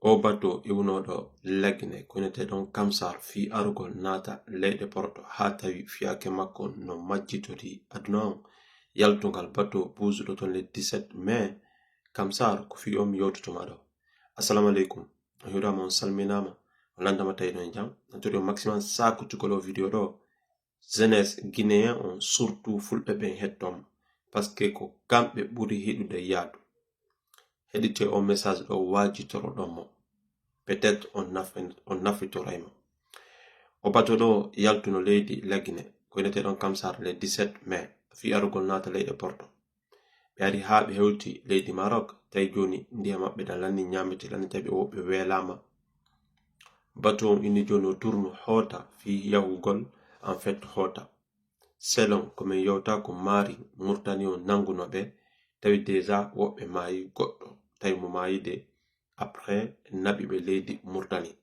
o bato iwnoɗo legne konete ɗon kamsar fi arugol nata leyɗe porto ha tawi fiyake makko no majjitoti aduna on yaltugal bato busuɗo ton le 17 mai kamsar ko fi on yewtotoma ɗo. Assalamu alaikum, on hiwɗama on salminama on landama tawi ɗon jam natoɗi on maximum sakutugol o vidéo ɗo jeunesse guinéen on surtout fulɓe ɓen hettom parce que ko kamɓe ɓuri hiɗude yaadu. Heɗite o message ɗo wajitoro ɗon mo peut-être on nafitoraymo. O bato ɗo yaltuno leydi legne koyneteɗon kamsar le 17 mai fi arugol nata leyɗe porto. Ɓe ari ha ɓe hewti leydi Maroc tawi joni ndiyam maɓɓe ɗan lanni ñamete lanni tawi ɓe woɓɓe welama. Bato on inni joni o tourne hoota fi yahugol en fait hoota selon komin yewta ko maari Mauritanie o nangunoɓe tawi déjà woɓɓe maayi goɗɗo tawi mo maayide après naɓiɓe leydi Mauritanie.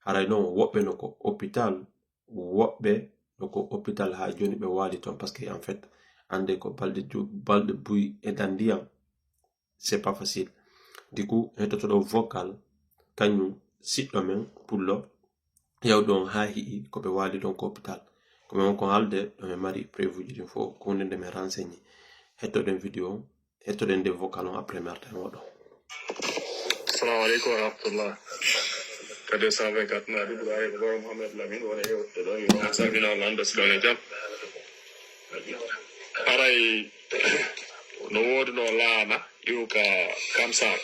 Haray non woɓɓe no ko hôpital woɓɓe no ko hôpital ha joni ɓe waali ton parce que en fait ande ko balɗe buy e dan ndiyam c'est pas facile. Du coup hettotoɗo vocal kañum siɗɗo men pullo yawɗon ha hi'i ko ɓe waali ɗon ko hôpital komin won ko haalde ɗo min mari prévu ji ɗin fof ko hunde nde min renseigné hettoɗen vidéo hettoɗen nde vocal on après merten oɗo. Assalamu alaikum wa rahmatullah. Kade 124 na dubu ayi ko Muhammad Lamin wala yo to do yo sabina landa silone jam. Aray no wodi no laana yo ka kamsar.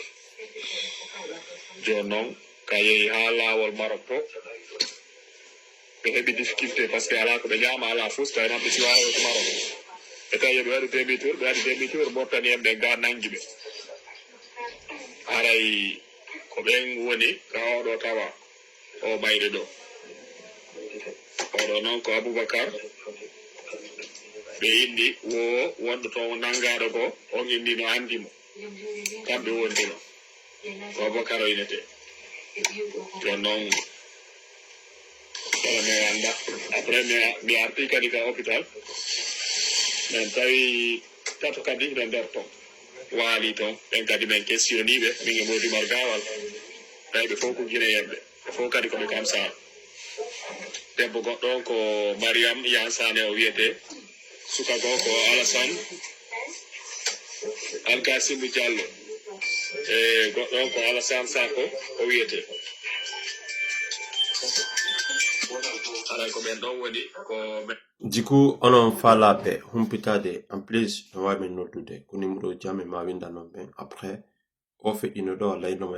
Jonon ka yehi ha lawol Maroc to ɓe heɓi difficulté parce que ala ko ɓe ñama ala fus tawi namɓe siwa to Maroc e tawi ɓe waɗi demi-tour Mauritanie ɓe ga nangi ɓe haray ko ɓen woni ka oɗo tawa o mayre ɗo oɗo noon ko Aboubacar ɓe indi wo wonɗo toon nangaɗo ko on indi no andimo kamɓe wondino ko Aboubacar o inete jon noon mi anda après mi arti kadi ka hôpital min tawi tato kadi ɓe nder ton waali ton ɓen kadi min questioniɓe min e modimar gawal tawi ɓe fof ko guinéenɓe ɓe fof kadi koɓe kamsar debbo goɗɗo on ko Mariam Yansane o wiyete suka go ko Alassane Alkasimu Diallo e goɗɗo on ko Alassane Sako o wiyete Diku onon falaɓe humpitade en plus no wawi min noddude ko numéro jam e ma winda non ɓen après o feƴƴino ɗo layno